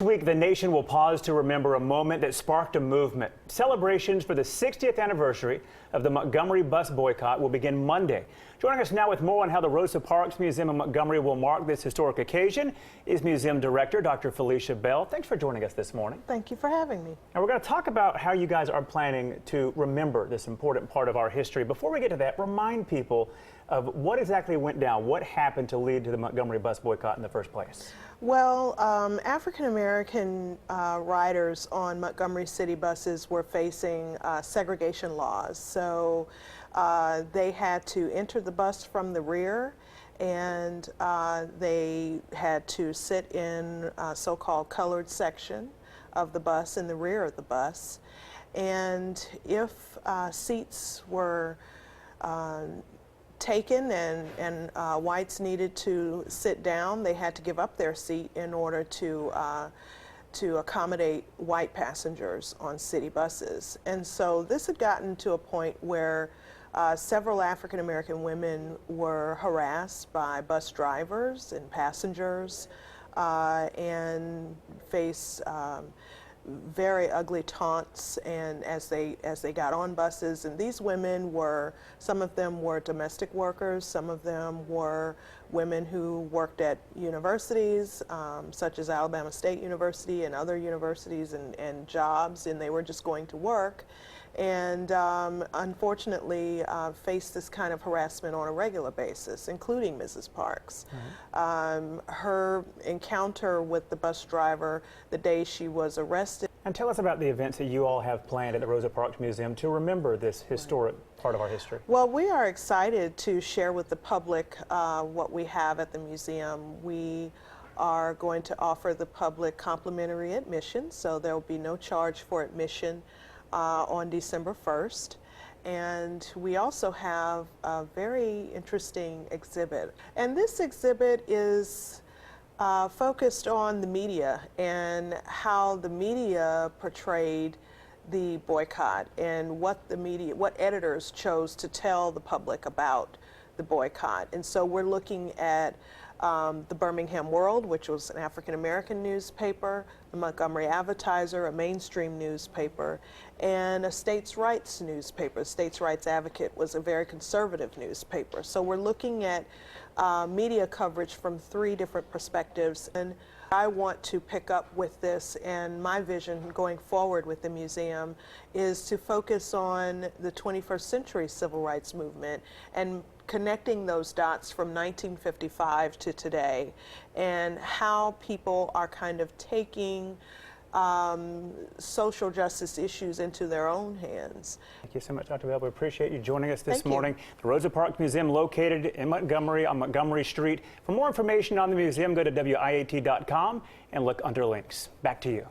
This week, the nation will pause to remember a moment that sparked a movement. Celebrations for the 60th anniversary of the Montgomery bus boycott will begin Monday. Joining us now with more on how the Rosa Parks Museum in Montgomery will mark this historic occasion is Museum Director Dr. Felicia Bell. Thanks for joining us this morning. Thank you for having me. And we're going to talk about how you guys are planning to remember this important part of our history. Before we get to that, remind people of what exactly went down, what happened to lead to the Montgomery bus boycott in the first place. Well, African-American riders on Montgomery city buses were facing segregation laws. So they had to enter the bus from the rear, and they had to sit in a so-called colored section of the bus in the rear of the bus. And if seats were taken and whites needed to sit down, they had to give up their seat in order to accommodate white passengers on city buses. And so this had gotten to a point where several African American women were harassed by bus drivers and passengers and faced very ugly taunts and as they got on buses. And these women were, some of them were domestic workers, some of them were women who worked at universities such as Alabama State University and other universities and jobs, and they were just going to work and unfortunately faced this kind of harassment on a regular basis, including Mrs. Parks. Her encounter with the bus driver the day she was arrested. And tell us about the events that you all have planned at the Rosa Parks Museum to remember this historic part of our history. Well, we are excited to share with the public what we have at the museum. We are going to offer the public complimentary admission, so there will be no charge for admission on December 1st. And we also have a very interesting exhibit. And this exhibit is focused on the media and how the media portrayed the boycott and what editors chose to tell the public about the boycott. And so we're looking at the Birmingham World, which was an African-American newspaper, the Montgomery Advertiser, a mainstream newspaper, and a states' rights newspaper. States' Rights Advocate was a very conservative newspaper. So we're looking at media coverage from 3 different perspectives. And I want to pick up with this, and my vision going forward with the museum is to focus on the 21st century civil rights movement and connecting those dots from 1955 to today, and how people are kind of taking social justice issues into their own hands. Thank you so much, Dr. Bell. We appreciate you joining us this morning. Thank you. The Rosa Parks Museum, located in Montgomery on Montgomery Street. For more information on the museum, go to WIAT.com and look under links. Back to you.